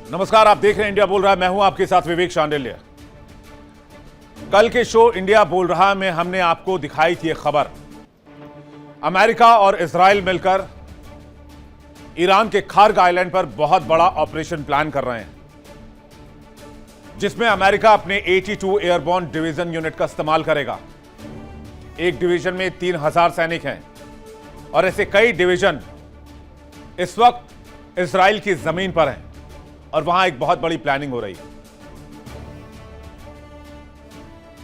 नमस्कार, आप देख रहे हैं इंडिया बोल रहा है। मैं हूं आपके साथ विवेक शांडिल्य। कल के शो इंडिया बोल रहा में हमने आपको दिखाई थी एक खबर। अमेरिका और इजराइल मिलकर ईरान के खार्ग आइलैंड पर बहुत बड़ा ऑपरेशन प्लान कर रहे हैं, जिसमें अमेरिका अपने 82 एयरबोर्न डिवीजन यूनिट का इस्तेमाल करेगा। एक डिवीजन में 3000 सैनिक हैं और ऐसे कई डिवीजन इस वक्त इजराइल की जमीन पर हैं और वहां एक बहुत बड़ी प्लानिंग हो रही है।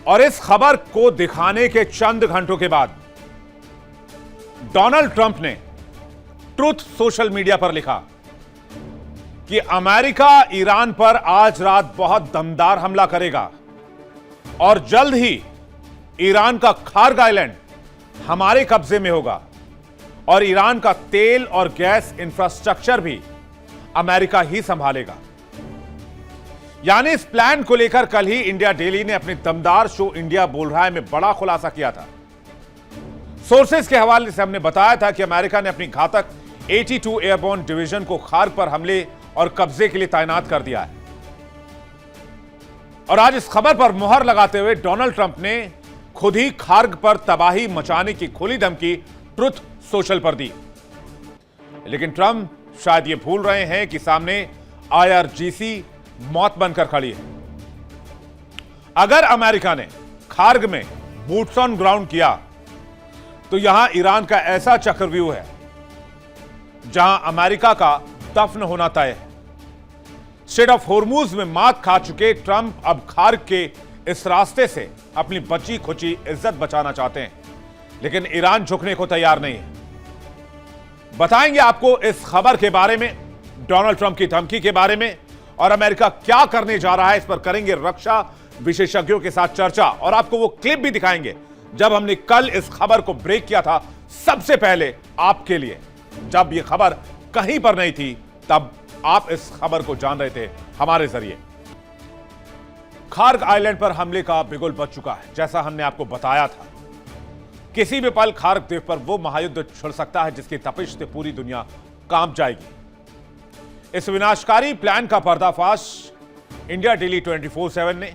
और इस खबर को दिखाने के चंद घंटों के बाद डोनाल्ड ट्रंप ने ट्रुथ सोशल मीडिया पर लिखा कि अमेरिका ईरान पर आज रात बहुत दमदार हमला करेगा और जल्द ही ईरान का खार्ग आइलैंड हमारे कब्जे में होगा और ईरान का तेल और गैस इंफ्रास्ट्रक्चर भी अमेरिका ही संभालेगा। यानी इस प्लान को लेकर कल ही इंडिया डेली ने अपने दमदार शो इंडिया बोल रहा है में बड़ा खुलासा किया था। सोर्सेस के हवाले से हमने बताया था कि अमेरिका ने अपनी घातक 82 एयरबोर्न डिवीजन को खार्ग पर हमले और कब्जे के लिए तैनात कर दिया है। और आज इस खबर पर मुहर लगाते हुए डोनाल्ड ट्रंप ने खुद ही खार्ग पर तबाही मचाने की खुली धमकी ट्रुथ सोशल पर दी। लेकिन ट्रंप शायद ये भूल रहे हैं कि सामने IRGC मौत बनकर खड़ी है। अगर अमेरिका ने खार्ग में बूट्स ऑन ग्राउंड किया तो यहां ईरान का ऐसा चक्रव्यूह है जहां अमेरिका का दफन होना तय है। स्ट्रेट ऑफ होर्मुज में मात खा चुके ट्रंप अब खार्ग के इस रास्ते से अपनी बची खुची इज्जत बचाना चाहते हैं, लेकिन ईरान झुकने को तैयार नहीं है। बताएंगे आपको इस खबर के बारे में, डोनाल्ड ट्रंप की धमकी के बारे में और अमेरिका क्या करने जा रहा है, इस पर करेंगे रक्षा विशेषज्ञों के साथ चर्चा। और आपको वो क्लिप भी दिखाएंगे जब हमने कल इस खबर को ब्रेक किया था, सबसे पहले आपके लिए, जब ये खबर कहीं पर नहीं थी, तब आप इस खबर को जान रहे थे हमारे जरिए। खार्ग आइलैंड पर हमले का बिगुल बज चुका है। जैसा हमने आपको बताया था, किसी भी पल खार्ग द्वीप पर वो महायुद्ध छिड़ सकता है जिसकी तपिश से पूरी दुनिया कांप जाएगी। इस विनाशकारी प्लान का पर्दाफाश इंडिया डेली 24/7 ने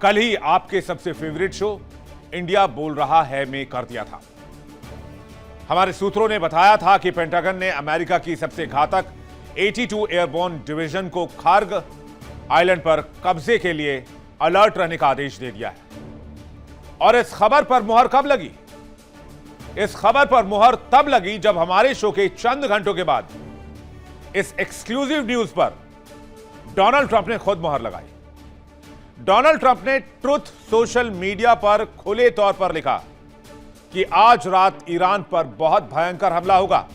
कल ही आपके सबसे फेवरेट शो इंडिया बोल रहा है में कर दिया था। हमारे सूत्रों ने बताया था कि पेंटागन ने अमेरिका की सबसे घातक 82 एयरबोर्न डिवीजन को खार्ग आइलैंड पर कब्जे के लिए अलर्ट रहने का आदेश दे दिया है। और इस खबर पर मुहर कब लगी? इस खबर पर मुहर तब लगी जब हमारे शो के चंद घंटों के बाद इस एक्सक्लूसिव न्यूज पर डोनाल्ड ट्रंप ने खुद मुहर लगाई। डोनाल्ड ट्रंप ने ट्रुथ सोशल मीडिया पर खुले तौर पर लिखा कि आज रात ईरान पर बहुत भयंकर हमला होगा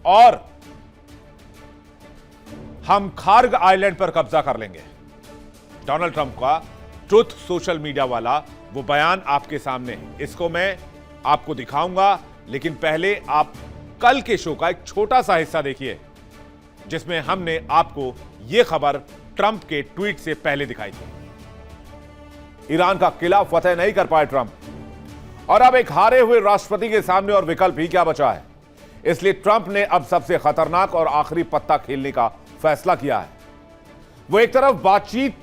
और हम खार्ग आइलैंड पर कब्जा कर लेंगे। डोनाल्ड ट्रंप का ट्रुथ सोशल मीडिया वाला वो बयान आपके सामने है। इसको मैं आपको दिखाऊंगा, लेकिन पहले आप कल के शो का एक छोटा सा हिस्सा देखिए जिसमें हमने आपको यह खबर ट्रंप के ट्वीट से पहले दिखाई थी। ईरान का किला फतेह नहीं कर पाए ट्रंप, और अब एक हारे हुए राष्ट्रपति के सामने और विकल्प ही क्या बचा है। इसलिए ट्रंप ने अब सबसे खतरनाक और आखिरी पत्ता खेलने का फैसला किया है। वो एक तरफ बातचीत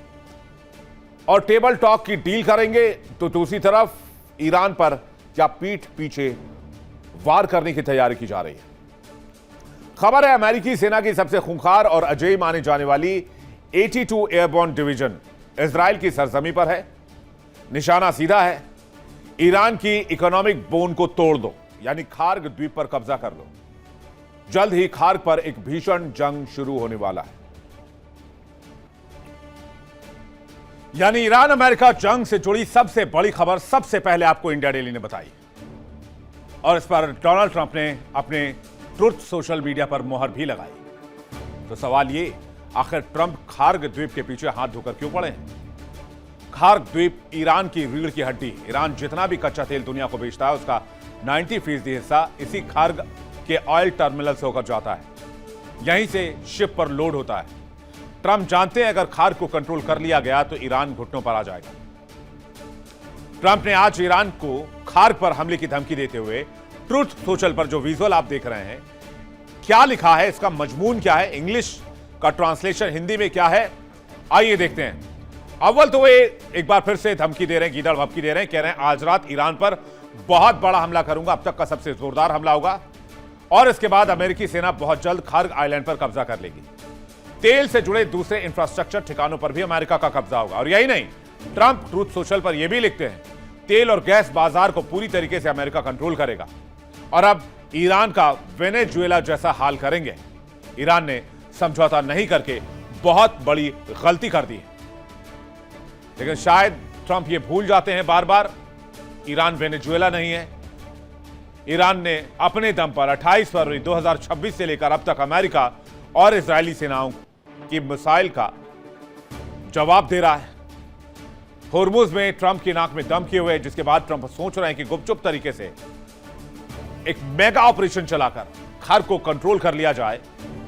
और टेबल टॉक की डील करेंगे, तो दूसरी तरफ ईरान पर क्या पीठ पीछे वार करने की तैयारी की जा रही है। खबर है अमेरिकी सेना की सबसे खूंखार और अजेय माने जाने वाली 82 एयरबोर्न डिवीजन इजराइल की सरजमी पर है। निशाना सीधा है, ईरान की इकोनॉमिक बोन को तोड़ दो, यानी खार्ग द्वीप पर कब्जा कर लो। जल्द ही खार्ग पर एक भीषण जंग शुरू होने वाला है। यानी ईरान अमेरिका जंग से जुड़ी सबसे बड़ी खबर सबसे पहले आपको इंडिया डेली ने बताई, और इस पर डोनाल्ड ट्रंप ने अपने ट्रुथ सोशल मीडिया पर मुहर भी लगाई। तो सवाल ये, आखिर ट्रंप खार्ग द्वीप के पीछे हाथ धोकर क्यों पड़े हैं? खार्ग द्वीप ईरान की रीढ़ की हड्डी। ईरान जितना भी कच्चा तेल दुनिया को बेचता है, उसका 90% हिस्सा इसी खार्ग के ऑयल टर्मिनल से होकर जाता है। यहीं से शिप पर लोड होता है। ट्रंप जानते हैं अगर खार्ग को कंट्रोल कर लिया गया तो ईरान घुटनों पर आ जाएगा। ट्रंप ने आज ईरान को खार्ग पर हमले की धमकी देते हुए ट्रुथ सोशल पर जो विजुअल आप देख रहे हैं, क्या लिखा है, इसका मजमून क्या है, इंग्लिश का ट्रांसलेशन हिंदी में क्या है, आइए देखते हैं। अव्वल तो वे एक बार फिर से धमकी दे रहे हैं, गीदड़ भपकी दे रहे हैं, कह रहे हैं आज रात ईरान पर बहुत बड़ा हमला करूंगा, अब तक का सबसे जोरदार हमला होगा, और इसके बाद अमेरिकी सेना बहुत जल्द खार्ग आइलैंड पर कब्जा कर लेगी। तेल से जुड़े दूसरे इंफ्रास्ट्रक्चर ठिकानों पर भी अमेरिका का कब्जा होगा। और यही नहीं, ट्रंप ट्रूथ सोशल पर यह भी लिखते हैं तेल और गैस बाजार को पूरी तरीके से अमेरिका कंट्रोल करेगा और अब ईरान का वेनेजुएला जैसा हाल करेंगे। ईरान ने समझौता नहीं करके बहुत बड़ी गलती कर दी है, लेकिन शायद ट्रंप ये भूल जाते हैं बार बार, ईरान वेनेजुएला नहीं है। ईरान ने अपने दम पर 28 फरवरी 2026 से लेकर अब तक अमेरिका और इजरायली सेनाओं की मिसाइल का जवाब दे रहा है। होर्मुज में ट्रंप की नाक में दम किए हुए, जिसके बाद ट्रंप सोच रहे हैं कि गुपचुप तरीके से एक मेगा ऑपरेशन चलाकर खार्ग को कंट्रोल कर लिया जाए,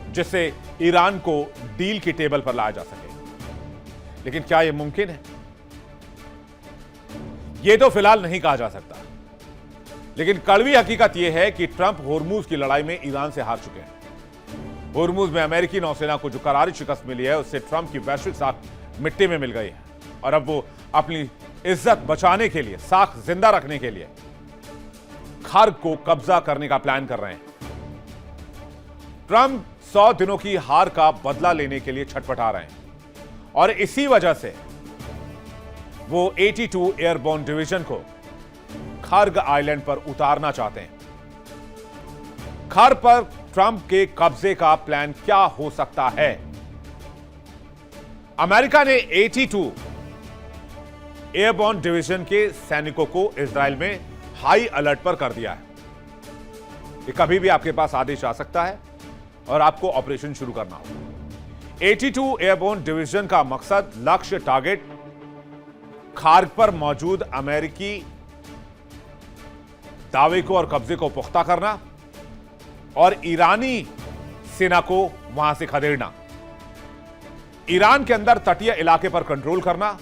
जिससे ईरान को डील की टेबल पर लाया जा सके। लेकिन क्या यह मुमकिन है? यह तो फिलहाल नहीं कहा जा सकता, लेकिन कड़वी हकीकत यह है कि ट्रंप होर्मुज की लड़ाई में ईरान से हार चुके हैं। होर्मुज में अमेरिकी नौसेना को जो करारी शिकस्त मिली है, उससे ट्रंप की वैश्विक साख मिट्टी में मिल गई है और अब वो अपनी इज्जत बचाने के लिए, साख जिंदा रखने के लिए खार्ग को कब्जा करने का प्लान कर रहे हैं। ट्रंप 100 दिनों की हार का बदला लेने के लिए छटपटा रहे हैं और इसी वजह से वो 82 एयरबोर्न डिवीजन को खार्ग आइलैंड पर उतारना चाहते हैं। खार्ग पर ट्रंप के कब्जे का प्लान क्या हो सकता है? अमेरिका ने 82 एयरबोर्न डिवीजन के सैनिकों को इजराइल में हाई अलर्ट पर कर दिया है। ये कभी भी आपके पास आदेश आ सकता है और आपको ऑपरेशन शुरू करना होगा। 82 एयरबोर्न डिवीजन का मकसद, लक्ष्य, टारगेट खार्ग पर मौजूद अमेरिकी दावे को और कब्जे को पुख्ता करना और ईरानी सेना को वहां से खदेड़ना, ईरान के अंदर तटीय इलाके पर कंट्रोल करना।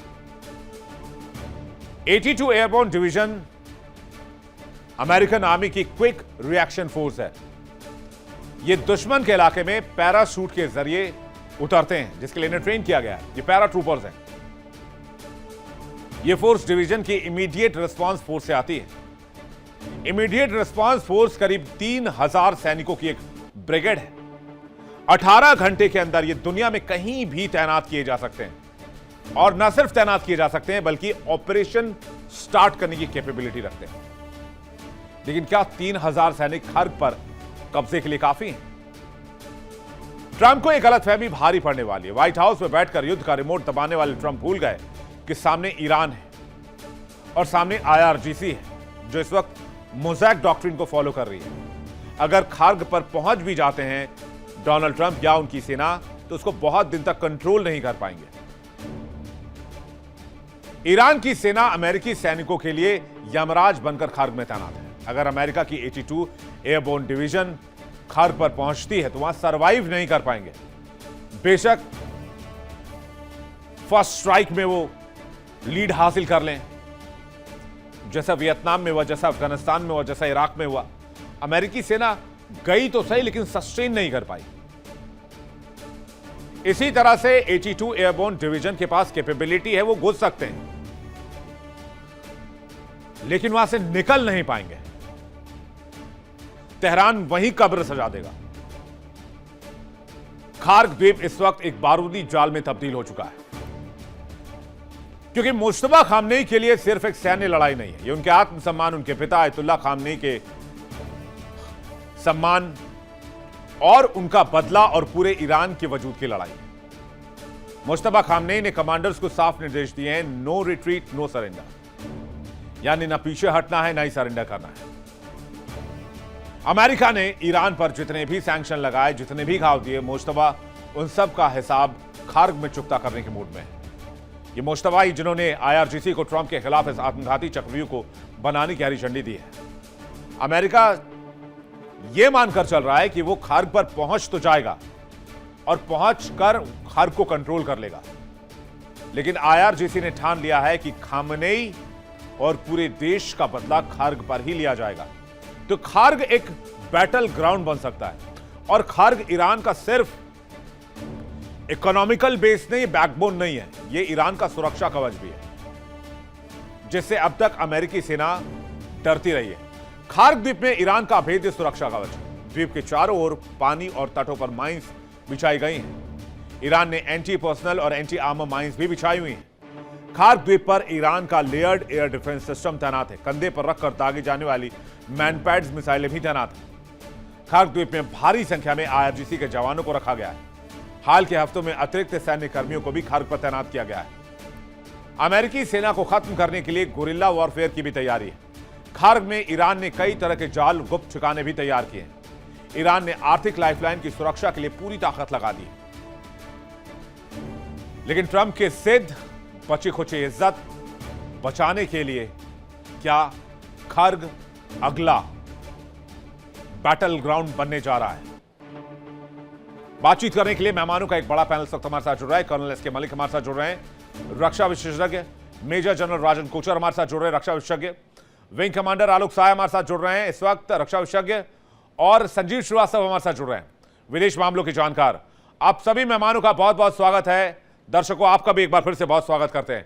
82 एयरबोर्न डिवीजन अमेरिकन आर्मी की क्विक रिएक्शन फोर्स है। यह दुश्मन के इलाके में पैराशूट के जरिए उतरते हैं, जिसके लिए इन्हें ट्रेन किया गया है। ये पैराट्रूपर्स हैं। यह फोर्स डिवीजन की इमीडिएट रिस्पांस फोर्स से आती है। इमीडिएट रिस्पांस फोर्स करीब 3000 सैनिकों की एक ब्रिगेड है। 18 घंटे के अंदर ये दुनिया में कहीं भी तैनात किए जा सकते हैं, और न सिर्फ तैनात किए जा सकते हैं बल्कि ऑपरेशन स्टार्ट करने की कैपेबिलिटी रखते हैं। लेकिन क्या 3000 सैनिक खार्ग पर कब्जे के लिए काफी हैं? ट्रंप को एक गलतफहमी भारी पड़ने वाली है। व्हाइट हाउस में बैठकर युद्ध का रिमोट दबाने वाले ट्रंप भूल गए कि सामने ईरान है और सामने IRGC है, जो इस वक्त मोज़ैक डॉक्ट्रिन को फॉलो कर रही है। अगर खार्ग पर पहुंच भी जाते हैं डोनाल्ड ट्रंप या उनकी सेना, तो उसको बहुत दिन तक कंट्रोल नहीं कर पाएंगे। ईरान की सेना अमेरिकी सैनिकों के लिए यमराज बनकर खार्ग में तैनात है। अगर अमेरिका की 82 एयरबोर्न डिवीजन खार्ग पर पहुंचती है तो वहां सरवाइव नहीं कर पाएंगे। बेशक फर्स्ट स्ट्राइक में वो लीड हासिल कर लें, जैसा वियतनाम में हुआ, जैसा अफगानिस्तान में हुआ, जैसा इराक में हुआ। अमेरिकी सेना गई तो सही, लेकिन सस्टेन नहीं कर पाई। इसी तरह से 82 एयरबोर्न डिवीजन के पास कैपेबिलिटी है, वो घुस सकते हैं, लेकिन वहां से निकल नहीं पाएंगे। तेहरान वहीं कब्र सजा देगा। खार्ग द्वीप इस वक्त एक बारूदी जाल में तब्दील हो चुका है, क्योंकि मुश्तबा खामनेई के लिए सिर्फ एक सैन्य लड़ाई नहीं है, ये उनके आत्मसम्मान, उनके पिता आयतुल्लाह खामनेई के सम्मान और उनका बदला और पूरे ईरान के वजूद की लड़ाई है। मुश्तबा खामनेई ने कमांडर्स को साफ निर्देश दिए हैं, नो रिट्रीट, नो सरेंडर, यानी ना पीछे हटना है, ना ही सरेंडर करना है। अमेरिका ने ईरान पर जितने भी सैंक्शन लगाए, जितने भी घाव दिए, मुश्तबा उन सब का हिसाब खार्ग में चुकता करने के मूड में है। ये मुश्तबा ही जिन्होंने IRGC को ट्रंप के खिलाफ इस आत्मघाती चक्रव्यूह को बनाने की हरी झंडी दी है। अमेरिका यह मानकर चल रहा है कि वो खार्ग पर पहुंच तो जाएगा और पहुंचकर खार्ग को कंट्रोल कर लेगा, लेकिन IRGC ने ठान लिया है कि खामनेई और पूरे देश का बदला खार्ग पर ही लिया जाएगा। तो खार्ग एक बैटल ग्राउंड बन सकता है, और खार्ग ईरान का सिर्फ इकोनॉमिकल बेस नहीं, बैकबोन नहीं है, ये ईरान का सुरक्षा कवच भी है, जिससे अब तक अमेरिकी सेना डरती रही है। खार्क द्वीप में ईरान का अभेद्य सुरक्षा कवच है। द्वीप के चारों ओर पानी और तटों पर माइंस बिछाई गई हैं। ईरान ने एंटी पर्सनल और एंटी आर्मर माइंस भी बिछाई हुई हैं। खार्क द्वीप पर ईरान का लेयर्ड एयर डिफेंस सिस्टम तैनात है। कंधे पर रखकर दागी जाने वाली मैनपैड्स मिसाइलें भी तैनात हैं। खार्क द्वीप में भारी संख्या में आईआरजीसी के जवानों को रखा गया है। हाल के हफ्तों में अतिरिक्त सैन्य कर्मियों को भी खार्क पर तैनात किया गया है। अमेरिकी सेना को खत्म करने के लिए गुरिल्ला वॉरफेयर की भी तैयारी है। खार्क में ईरान ने कई तरह के जाल गुप्त ठिकाने भी तैयार किए हैं। ईरान ने आर्थिक लाइफलाइन की सुरक्षा के लिए पूरी ताकत लगा दी। लेकिन ट्रंप के सिद्ध बची खुची इज्जत बचाने के लिए क्या खार्क अगला बैटल ग्राउंड बनने जा रहा है? बातचीत करने के लिए मेहमानों का एक बड़ा पैनल इस वक्त हमारे साथ जुड़ रहा है। कर्नल एस के मलिक हमारे साथ जुड़ रहे हैं, रक्षा विशेषज्ञ। मेजर जनरल राजन कोचर हमारे साथ जुड़ रहे हैं, रक्षा विशेषज्ञ। विंग कमांडर आलोक साय हमारे साथ जुड़ रहे हैं इस वक्त, रक्षा विशेषज्ञ। और संजीव श्रीवास्तव हमारे साथ जुड़ रहे हैं, विदेश मामलों के जानकार। आप सभी मेहमानों का बहुत बहुत स्वागत है। दर्शकों, आपका भी एक बार फिर से बहुत स्वागत करते हैं।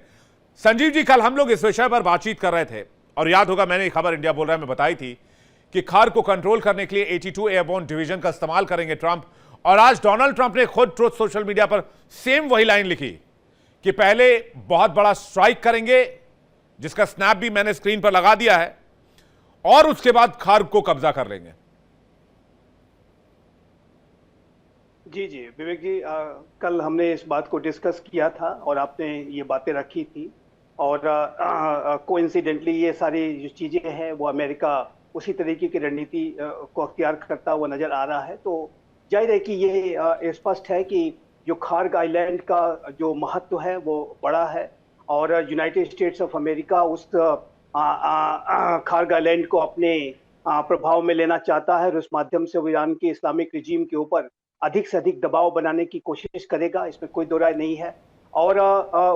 संजीव जी, कल हम लोग इस विषय पर बातचीत कर रहे थे और याद होगा मैंने खबर इंडिया बोल रहा है में बताई थी कि खार्क को कंट्रोल करने के लिए 82 एयरबोर्न डिवीजन का इस्तेमाल करेंगे ट्रंप। और आज डोनाल्ड ट्रंप ने खुद ट्रुथ सोशल मीडिया पर सेम वही लाइन लिखी कि पहले बहुत बड़ा स्ट्राइक करेंगे, जिसका स्नैप भी मैंने स्क्रीन पर लगा दिया है, और उसके बाद खार्क को कब्जा कर लेंगे। जी जी विवेक जी, कल हमने इस बात को डिस्कस किया था और आपने ये बातें रखी थी। और कोइंसिडेंटली ये सारी जो चीज़ें हैं वो अमेरिका उसी तरीके की रणनीति को अख्तियार करता हुआ नज़र आ रहा है। तो जाहिर है कि ये स्पष्ट है कि जो खार्क आइलैंड का जो महत्व है वो बड़ा है और यूनाइटेड स्टेट्स ऑफ अमेरिका उस खार्क आइलैंड को अपने प्रभाव में लेना चाहता है और उस माध्यम से वो ईरान के इस्लामिक रिजीम के ऊपर अधिक से अधिक दबाव बनाने की कोशिश करेगा, इसमें कोई दो राय नहीं है। और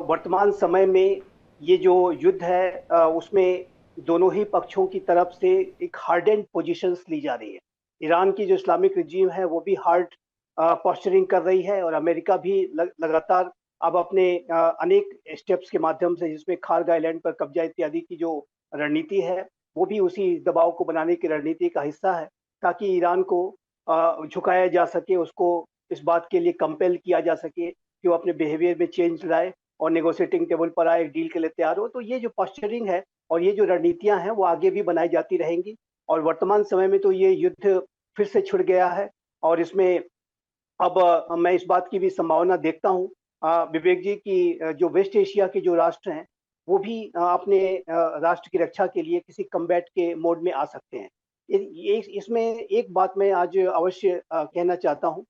वर्तमान समय में ये जो युद्ध है उसमें दोनों ही पक्षों की तरफ से एक हार्डेंड पोजीशंस ली जा रही है। ईरान की जो इस्लामिक रिजीम है वो भी हार्ड पोस्चरिंग कर रही है और अमेरिका भी लगातार अब अपने अनेक स्टेप्स के माध्यम से, जिसमें खार्क आइलैंड पर कब्जा इत्यादि की जो रणनीति है वो भी उसी दबाव को बनाने की रणनीति का हिस्सा है, ताकि ईरान को झुकाया जा सके, उसको इस बात के लिए कंपेल किया जा सके कि वो अपने बिहेवियर में चेंज लाए और नेगोशिएटिंग टेबल पर आए, एक डील के लिए तैयार हो। तो ये जो पोस्चरिंग है और ये जो रणनीतियां हैं वो आगे भी बनाई जाती रहेंगी। और वर्तमान समय में तो ये युद्ध फिर से छिड़ गया है और इसमें अब मैं इस बात की भी संभावना देखता हूँ विवेक जी की जो वेस्ट एशिया के जो राष्ट्र हैं वो भी अपने राष्ट्र की रक्षा के लिए किसी कम्बैट के मोड में आ सकते हैं। इसमें एक बात मैं आज अवश्य कहना चाहता हूँ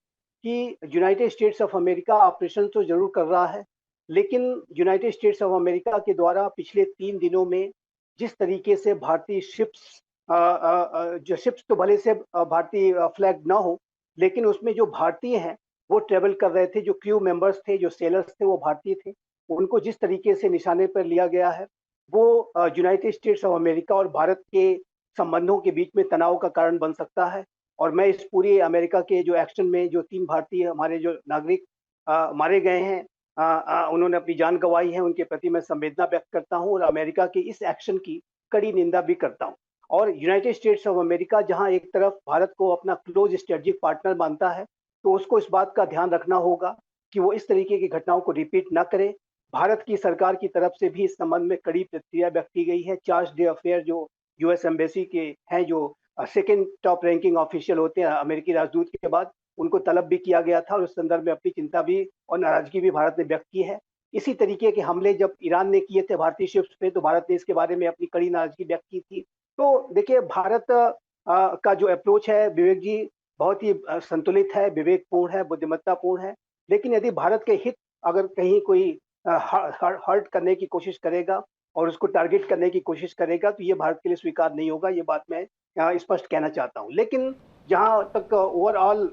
कि United states of America operation तो जरूर कर रहा है, लेकिन यूनाइटेड स्टेट्स ऑफ अमेरिका के द्वारा पिछले 3 दिनों में जिस तरीके से भारतीय शिप्स जो शिप्स तो भले से भारतीय फ्लैग ना हो, लेकिन उसमें जो भारतीय हैं वो ट्रेवल कर रहे थे, जो क्रू मेंबर्स थे, जो सेलर्स थे वो भारतीय थे, उनको जिस तरीके से निशाने पर लिया गया है वो यूनाइटेड स्टेट्स ऑफ अमेरिका और भारत के संबंधों के बीच में तनाव का कारण बन सकता है। और मैं इस पूरे अमेरिका के जो एक्शन में जो 3 भारतीय हमारे जो नागरिक मारे गए हैं, उन्होंने अपनी जान गंवाई है, उनके प्रति मैं संवेदना व्यक्त करता हूं और अमेरिका के इस एक्शन की कड़ी निंदा भी करता हूं। और यूनाइटेड स्टेट्स ऑफ अमेरिका जहां एक तरफ भारत को अपना क्लोज स्ट्रेटेजिक पार्टनर मानता है, तो उसको इस बात का ध्यान रखना होगा कि वो इस तरीके की घटनाओं को रिपीट न करे। भारत की सरकार की तरफ से भी इस संबंध में कड़ी प्रतिक्रिया व्यक्त की गई है। चार्ल्स डे अफेयर जो यूएस एम्बेसी के हैं, जो सेकंड टॉप रैंकिंग ऑफिशियल होते हैं अमेरिकी राजदूत के बाद, उनको तलब भी किया गया था और उस संदर्भ में अपनी चिंता भी और नाराजगी भी भारत ने व्यक्त की है। इसी तरीके के हमले जब ईरान ने किए थे भारतीय शिप्स पे, तो भारत ने इसके बारे में अपनी कड़ी नाराजगी व्यक्त की थी। तो देखिए, भारत का जो अप्रोच है विवेक जी बहुत ही संतुलित है, विवेकपूर्ण है, बुद्धिमत्तापूर्ण है। लेकिन यदि भारत के हित अगर कहीं कोई हर्ट करने की कोशिश करेगा और उसको टारगेट करने की कोशिश करेगा, तो ये भारत के लिए स्वीकार नहीं होगा। ये बात मैं स्पष्ट कहना चाहता हूँ। लेकिन जहाँ तक ओवरऑल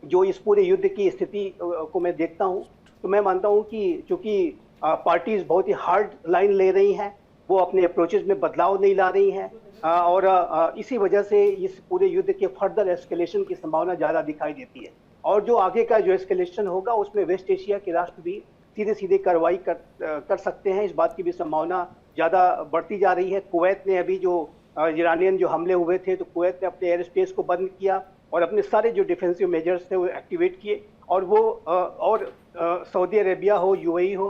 जो इस पूरे युद्ध की स्थिति को मैं देखता हूँ, तो मैं मानता हूँ कि चूंकि पार्टीज बहुत ही हार्ड लाइन ले रही हैं, वो अपने अप्रोचेज में बदलाव नहीं ला रही हैं और इसी वजह से इस पूरे युद्ध के फर्दर एस्केलेशन की संभावना ज़्यादा दिखाई देती है। और जो आगे का जो एस्केलेशन होगा उसमें वेस्ट एशिया के राष्ट्र भी सीधे सीधे कार्रवाई कर सकते हैं। इस बात की भी संभावना ज्यादा बढ़ती जा रही है। कुवैत ने अभी जो ईरानियन जो हमले हुए थे, तो कुवैत ने अपने एयर स्पेस को बंद किया और अपने सारे जो डिफेंसिव मेजर्स थे वो एक्टिवेट किए। और वो सऊदी अरेबिया हो, यूएई हो,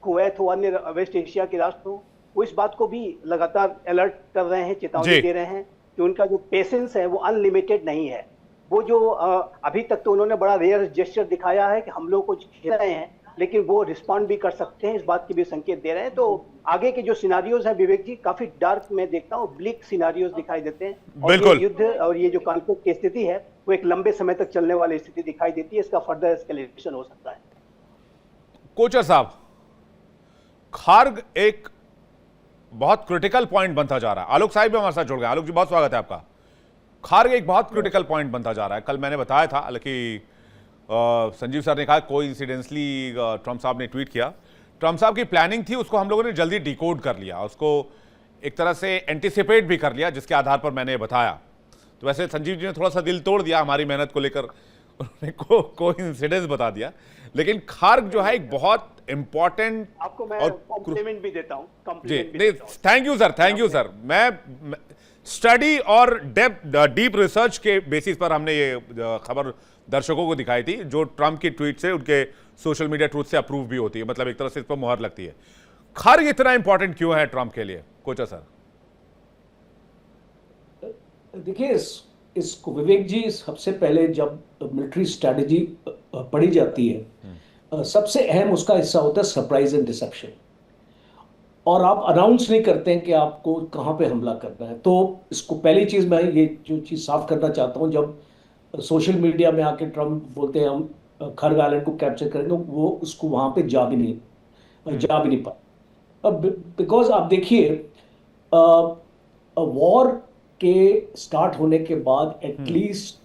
कुवैत हो, अन्य वेस्ट एशिया के राष्ट्र हो, वो इस बात को भी लगातार अलर्ट कर रहे हैं, चेतावनी दे रहे हैं कि उनका जो पेशेंस है वो अनलिमिटेड नहीं है। वो जो अभी तक तो उन्होंने बड़ा रेयर जेस्चर दिखाया है कि हम लोग को घेर रहे हैं, लेकिन वो रिस्पॉन्ड भी कर सकते हैं, इस बात की भी संकेत दे रहे हैं। तो आगे के जो सिनारियोज हैं विवेक जी, काफी डार्क मैं देखता हूँ, ब्लिक सिनारियोज दिखाई देते हैं। और ये युद्ध और ये जो कॉन्फ्लिक्ट की स्थिति है वो एक लंबे समय तक चलने वाली स्थिति दिखाई देती है। इसका फर्दर एस्केलेशन हो सकता है। कोचर साहब, खार्ग एक बहुत क्रिटिकल पॉइंट बनता जा रहा है। आलोक साहब भी हमारे साथ जुड़ गए। आलोक जी, बहुत स्वागत है आपका। खार्ग एक बहुत क्रिटिकल पॉइंट बनता जा रहा है। कल मैंने बताया था, हालांकि संजीव सर ने कहा कोई इंसिडेंटली ट्रंप साहब ने ट्वीट किया। ट्रंप साहब की प्लानिंग थी, उसको हम लोगों ने जल्दी डिकोड कर लिया, उसको एक तरह से एंटिसिपेट भी कर लिया, जिसके आधार पर मैंने बताया। तो वैसे संजीव जी ने थोड़ा सा दिल तोड़ दिया हमारी मेहनत को लेकर, उन्होंने कोई इंसिडेंस बता दिया। लेकिन खार्ग जो है एक बहुत इंपॉर्टेंट, आपको मैं कॉम्प्लीमेंट भी देता हूं। जी, thank you sir, thank you sir. मैं स्टडी और डीप रिसर्च के बेसिस पर हमने ये खबर दर्शकों को दिखाई थी, जो ट्रंप की ट्वीट से, उनके सोशल मीडिया ट्रूथ से अप्रूव भी होती है, मतलब एक तरह से इस पर मुहर लगती है। खार्ग इतना इंपॉर्टेंट क्यों है ट्रंप के लिए, कोचा सर? देखिए, इसको विवेक जी, सबसे पहले जब मिलिट्री स्ट्रैटेजी पढ़ी जाती है, सबसे अहम उसका हिस्सा होता है सरप्राइज एंड डिसेप्शन। और आप अनाउंस नहीं करते हैं कि आपको कहां पे हमला करना है। तो इसको पहली चीज, मैं ये जो चीज साफ करना चाहता हूं, जब सोशल मीडिया में आके ट्रंप बोलते हैं हम खर्ग आइलैंड को कैप्चर करेंगे, वो उसको वहां पे जा भी नहीं पाए। अब बिकॉज आप देखिए, वॉर के स्टार्ट होने के बाद at least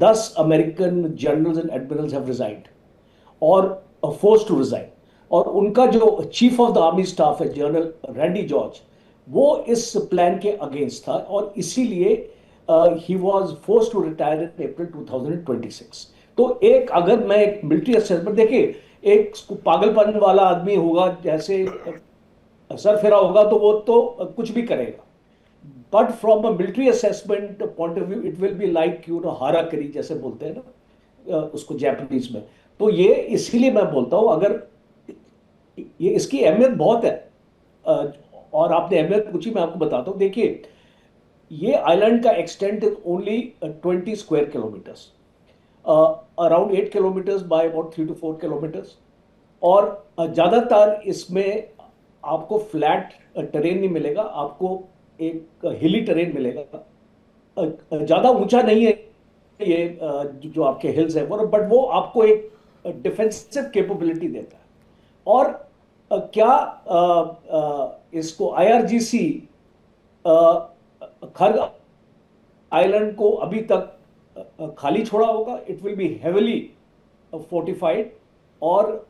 10 American generals and admirals have resigned और फोर्स टू रिजाइन। और उनका जो chief of the army staff है, जनरल रैंडी जॉर्ज, वो इस प्लान के अगेंस्ट था और इसीलिए ही was forced to retire in April 2026। तो एक, अगर मैं एक मिलिट्री असेसमेंट, देखिए, एक पागलपन वाला आदमी होगा, जैसे सर फेरा होगा तो वो तो कुछ भी करेगा, but from a military assessment point of view it will be like, you know, harakiri जैसे बोलते हैं ना उसको जापानीज में। तो ये इसीलिए मैं बोलता हूं, अगर ये, इसकी अहमियत बहुत है। और आपने अहमियत पूछी, मैं आपको बताता हूं। देखिए, ये आइलैंड का extent is only 20 square kilometres, around 8 kilometres by about 3 to 4 kilometres. और ज्यादातर इसमें आपको फ्लैट टेरेन नहीं मिलेगा, आपको एक हिली टेरेन मिलेगा। ज्यादा ऊंचा नहीं है ये जो आपके हिल्स है वो, बट वो आपको एक डिफेंसिव कैपेबिलिटी देता है। और क्या इसको आईआरजीसी खर्ग आइलैंड को अभी तक खाली छोड़ा होगा? It will B heavily fortified और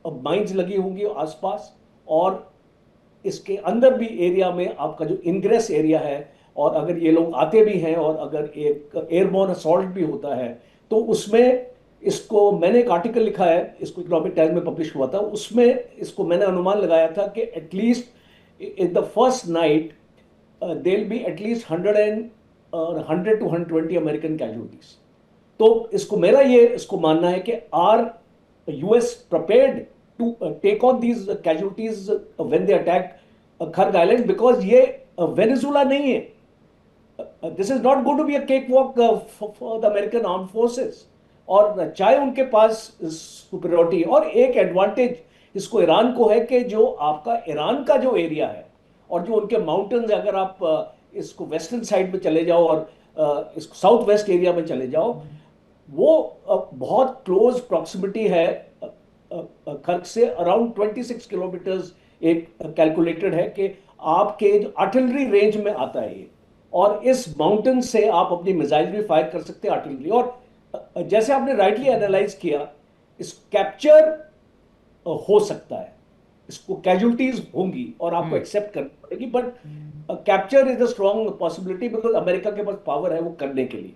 माइंस लगी होंगी आसपास, और इसके अंदर भी एरिया में आपका जो इनग्रेस एरिया है, और अगर ये लोग आते भी हैं और अगर एक एयरबोर्न असॉल्ट भी होता है, तो उसमें इसको, मैंने एक आर्टिकल लिखा है, इसको इकोनॉमिक टाइम्स में पब्लिश हुआ था, उसमें इसको मैंने अनुमान लगाया था कि at least in the first night there will be at least 100 to 120 American casualties. तो इसको मेरा ये इसको मानना है कि are US prepared to take on these casualties when they attack Kharg island, because ये वेनेजुला नहीं है। This is not going to be a cakewalk for the American armed forces. और चाहे उनके पास सुपीरियरिटी, और एक एडवांटेज इसको Iran को है कि जो आपका ईरान का जो एरिया है और जो उनके माउंटेन्स, अगर आप इसको वेस्टर्न साइड में चले जाओ और इसको साउथ वेस्ट एरिया में चले जाओ, वो बहुत क्लोज प्रॉक्सिमिटी है खर्ग से, अराउंड 26 किलोमीटर्स एक कैलकुलेटेड है कि आपके जो आर्टिलरी रेंज में आता है ये। और इस माउंटेन से आप अपनी मिसाइल भी फायर कर सकते हैं, आर्टिलरी। और जैसे आपने राइटली एनालाइज किया, इस कैप्चर हो सकता है, इसको कैजुअलिटीज होंगी और आपको एक्सेप्ट करनी पड़ेगी, but capture is a strong possibility, because America के पास पावर है वो करने के लिए।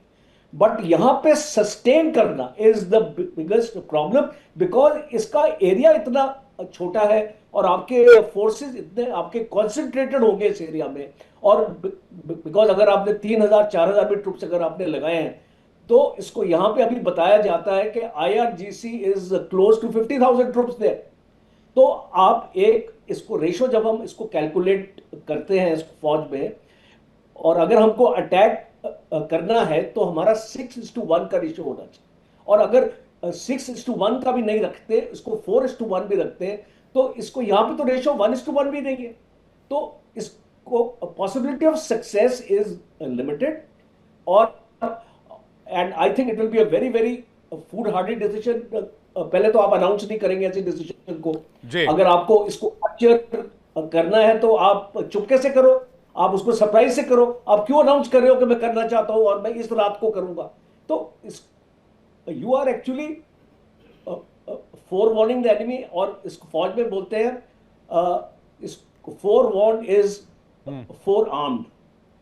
बट यहां पे सस्टेन करना is the biggest problem, because इसका एरिया इतना छोटा है और आपके फोर्सेस इतने आपके कॉन्सेंट्रेटेड होंगे इस एरिया में, और बिकॉज अगर आपने 3,000 4,000 भी ट्रूप्स अगर आपने लगाए हैं, तो इसको यहां पे अभी बताया जाता है कि IRGC is close to 50,000 troops there. तो आप एक इसको रेशो जब हम इसको कैलकुलेट करते हैं इस फौज में, और अगर हमको अटैक करना है तो हमारा 6:1 का रेशो होना चाहिए, और अगर 6:1 का भी नहीं रखते, इसको 4:1 भी रखते हैं, तो इसको यहां पे तो रेशो 1:1 भी नहीं है, तो इसको possibility of success is limited. और and I think it will be a very very foolhardy decision. पहले तो आप अनाउंस नहीं करेंगे ऐसे डिसीजन को, अगर आपको इसको कैप्चर करना है तो आप चुपके से करो, आप उसको सरप्राइज से करो। आप क्यों अनाउंस कर रहे हो कि मैं करना चाहता हूं और मैं इस रात को करूंगा? तो इस you are actually forewarning the enemy, और इसको फौज में बोलते हैं इस forewarned is forearmed.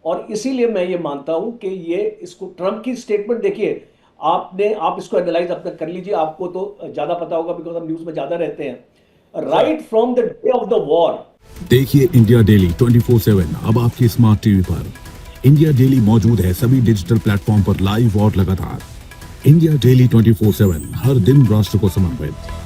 और इसीलिए मैं ये मानता हूं कि ये इसको ट्रंप की स्टेटमेंट देखिए, आप इसको एनालाइज अपना कर लीजिए, आपको तो ज्यादा पता होगा बिकॉज हम न्यूज में ज्यादा रहते हैं। Right from the day of the war देखिए इंडिया डेली 24/7 अब आपके स्मार्ट टीवी पर। इंडिया डेली मौजूद है सभी डिजिटल प्लेटफॉर्म पर लाइव और लगातार। इंडिया डेली 24/7 हर दिन राष्ट्र को समर्पित।